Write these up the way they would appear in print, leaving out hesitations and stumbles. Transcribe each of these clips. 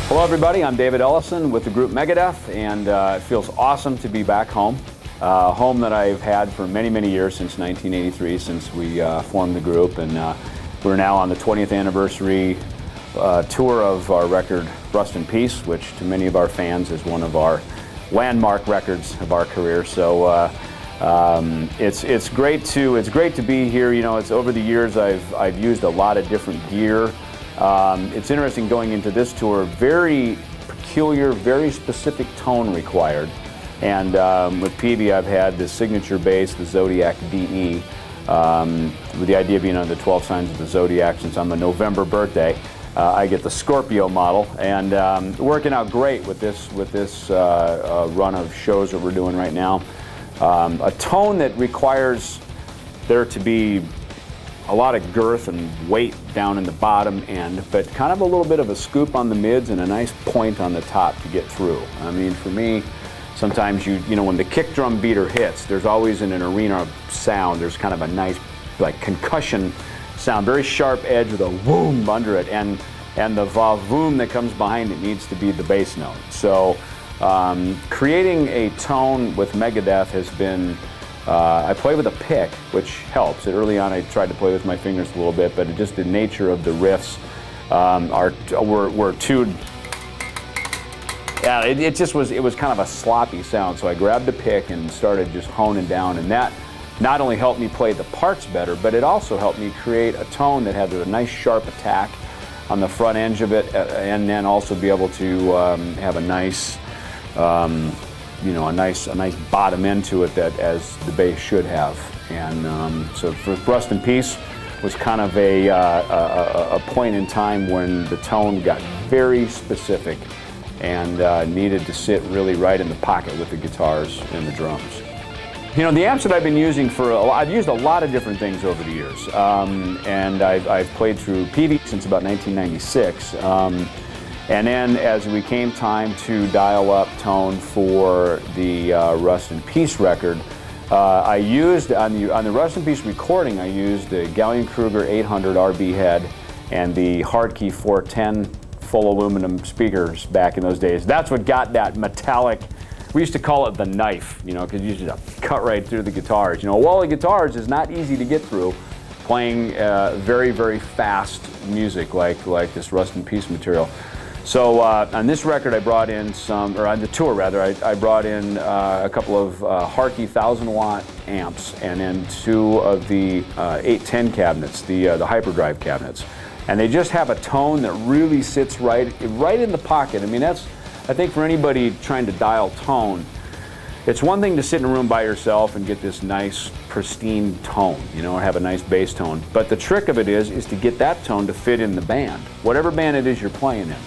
Hello everybody, I'm David Ellefson with the group Megadeth, and it feels awesome to be back home. Home that I've had for many, many years, since 1983, since we formed the group, and we're now on the 20th anniversary tour of our record Rust in Peace, which to many of our fans is one of our landmark records of our career. So it's great to be here. You know, it's over the years I've used a lot of different gear. It's interesting going into this tour, very peculiar, very specific tone required. And with Peavey, I've had the signature bass, the Zodiac DE, with the idea being on the 12 signs of the Zodiac. Since I'm a November birthday, I get the Scorpio model, and working out great with this run of shows that we're doing right now. A tone that requires there to be a lot of girth and weight down in the bottom end, but kind of a little bit of a scoop on the mids and a nice point on the top to get through. I mean, for me, sometimes you know when the kick drum beater hits, there's always in an arena sound, there's kind of a nice like concussion sound, very sharp edge with a boom under it, and the va-voom that comes behind it needs to be the bass note. So creating a tone with Megadeth has been, I play with a pick, which helps. Early on I tried to play with my fingers a little bit, but just the nature of the riffs were tuned. Yeah, it was kind of a sloppy sound, so I grabbed the pick and started just honing down, and that not only helped me play the parts better, but it also helped me create a tone that had a nice sharp attack on the front edge of it, and then also be able to have a nice you know, a nice bottom end to it, that as the bass should have. And so for Rust in Peace was kind of a point in time when the tone got very specific and needed to sit really right in the pocket with the guitars and the drums. You know, the amps that I've been using I've used a lot of different things over the years, and I've played through Peavey since about 1996. And then as we came time to dial up tone for the Rust in Peace record, I used, on the Rust in Peace recording, I used the Gallien-Kruger 800 RB head and the Hardkey 410 full aluminum speakers back in those days. That's what got that metallic, we used to call it the knife, you know, because you used to cut right through the guitars. You know, a wall of guitars is not easy to get through playing very, very fast music like this Rust in Peace material. So on this record I brought in or on the tour rather, I brought in a couple of Hardkey 1000-watt amps, and then two of the 810 cabinets, the hyperdrive cabinets. And they just have a tone that really sits right in the pocket. I mean, I think for anybody trying to dial tone, it's one thing to sit in a room by yourself and get this nice pristine tone, you know, or have a nice bass tone. But the trick of it is to get that tone to fit in the band, whatever band it is you're playing in.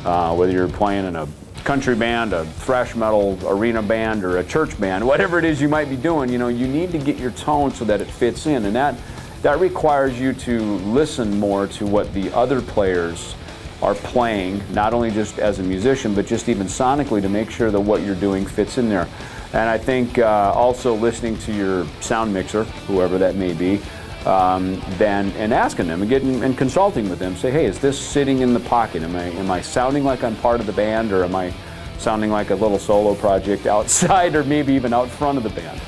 Whether you're playing in a country band, a thrash metal arena band, or a church band, whatever it is you might be doing, you know, you need to get your tone so that it fits in, and that requires you to listen more to what the other players are playing, not only just as a musician, but just even sonically, to make sure that what you're doing fits in there. And I think also listening to your sound mixer, whoever that may be, and asking them and consulting with them, say, hey, is this sitting in the pocket? Am I sounding like I'm part of the band, or am I sounding like a little solo project outside, or maybe even out front of the band?